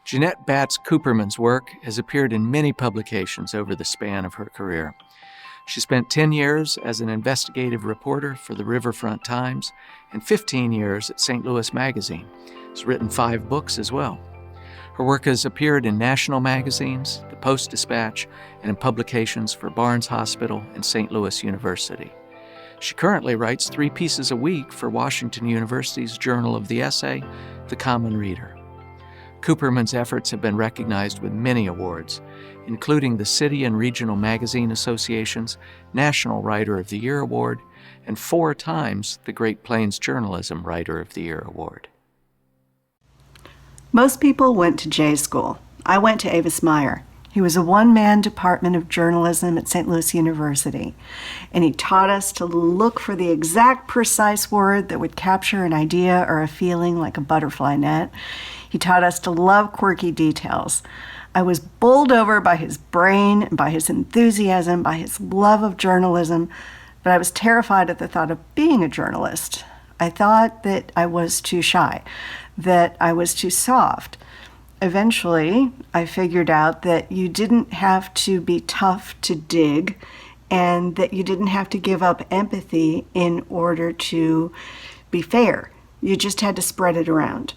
Jeannette Batz Cooperman's work has appeared in many publications over the span of her career. She spent 10 years as an investigative reporter for the Riverfront Times and 15 years at St. Louis Magazine. She's written 5 books as well. Her work has appeared in national magazines, the Post-Dispatch, and in publications for Barnes Hospital and St. Louis University. She currently writes 3 pieces a week for Washington University's Journal of the Essay, The Common Reader. Cooperman's efforts have been recognized with many awards, including the City and Regional Magazine Association's National Writer of the Year Award and 4 times the Great Plains Journalism Writer of the Year Award. Most people went to J school. I went to Avis Meyer. He was a one-man department of journalism at St. Louis University, and he taught us to look for the exact precise word that would capture an idea or a feeling like a butterfly net. He taught us to love quirky details. I was bowled over by his brain, by his enthusiasm, by his love of journalism, but I was terrified at the thought of being a journalist. I thought that I was too shy, that I was too soft. Eventually, I figured out that you didn't have to be tough to dig and that you didn't have to give up empathy in order to be fair. You just had to spread it around.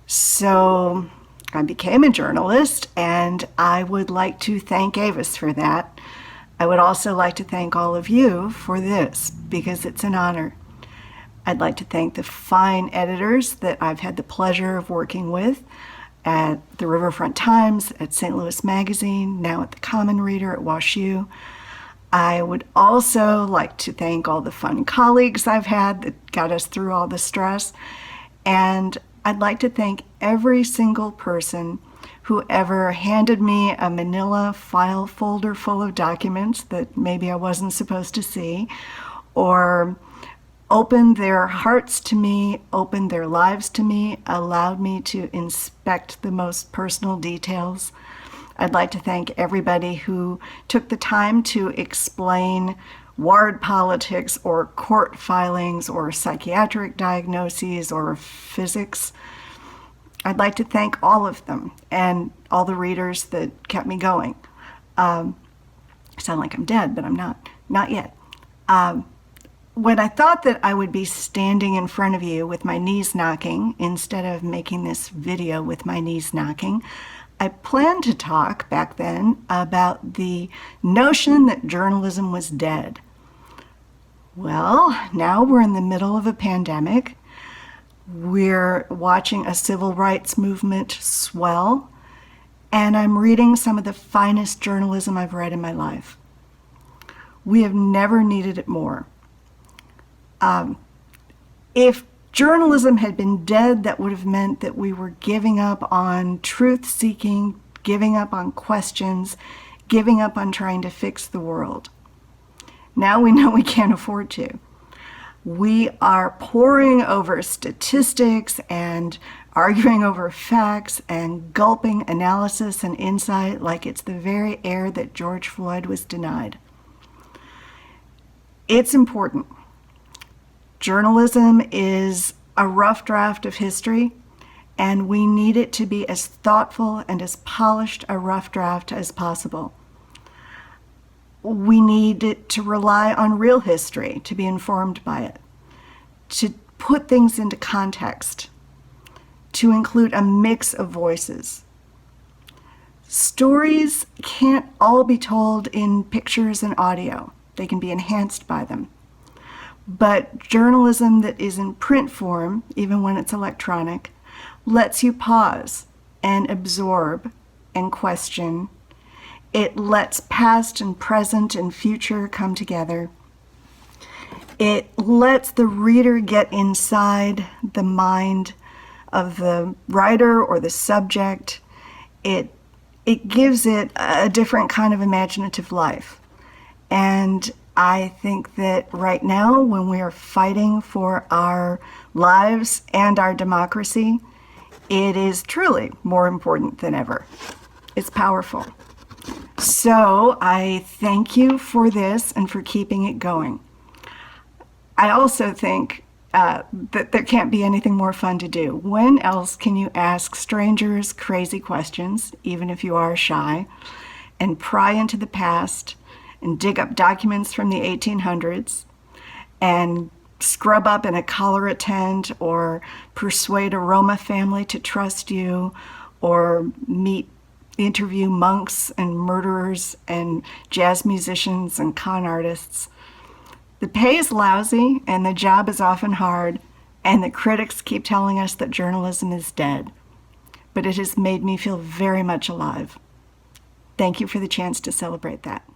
So I became a journalist, and I would like to thank Avis for that. I would also like to thank all of you for this, because it's an honor. I'd like to thank the fine editors that I've had the pleasure of working with at the Riverfront Times, at St. Louis Magazine, now at the Common Reader at WashU. I would also like to thank all the fun colleagues I've had that got us through all the stress. And I'd like to thank every single person who ever handed me a manila file folder full of documents that maybe I wasn't supposed to see, or opened their hearts to me, opened their lives to me, allowed me to inspect the most personal details. I'd like to thank everybody who took the time to explain ward politics or court filings or psychiatric diagnoses or physics. I'd like to thank all of them and all the readers that kept me going. I sound like I'm dead, but I'm not yet. When I thought that I would be standing in front of you with my knees knocking instead of making this video with my knees knocking, I planned to talk back then about the notion that journalism was dead. Well, now we're in the middle of a pandemic. We're watching a civil rights movement swell, and I'm reading some of the finest journalism I've read in my life. We have never needed it more. If journalism had been dead, that would have meant that we were giving up on truth-seeking, giving up on questions, giving up on trying to fix the world. Now we know we can't afford to. We are poring over statistics and arguing over facts and gulping analysis and insight like it's the very air that George Floyd was denied. It's important. Journalism is a rough draft of history, and we need it to be as thoughtful and as polished a rough draft as possible. We need it to rely on real history, to be informed by it, to put things into context, to include a mix of voices. Stories can't all be told in pictures and audio. They can be enhanced by them. But journalism that is in print form, even when it's electronic, lets you pause and absorb and question. It lets past and present and future come together. It lets the reader get inside the mind of the writer or the subject. It gives it a different kind of imaginative life. And I think that right now, when we are fighting for our lives and our democracy, it is truly more important than ever. It's powerful. So I thank you for this and for keeping it going. I also think that there can't be anything more fun to do. When else can you ask strangers crazy questions, even if you are shy, and pry into the past and dig up documents from the 1800s and scrub up in a cholera tent or persuade a Roma family to trust you or interview monks and murderers and jazz musicians and con artists? The pay is lousy and the job is often hard, and the critics keep telling us that journalism is dead. But it has made me feel very much alive. Thank you for the chance to celebrate that.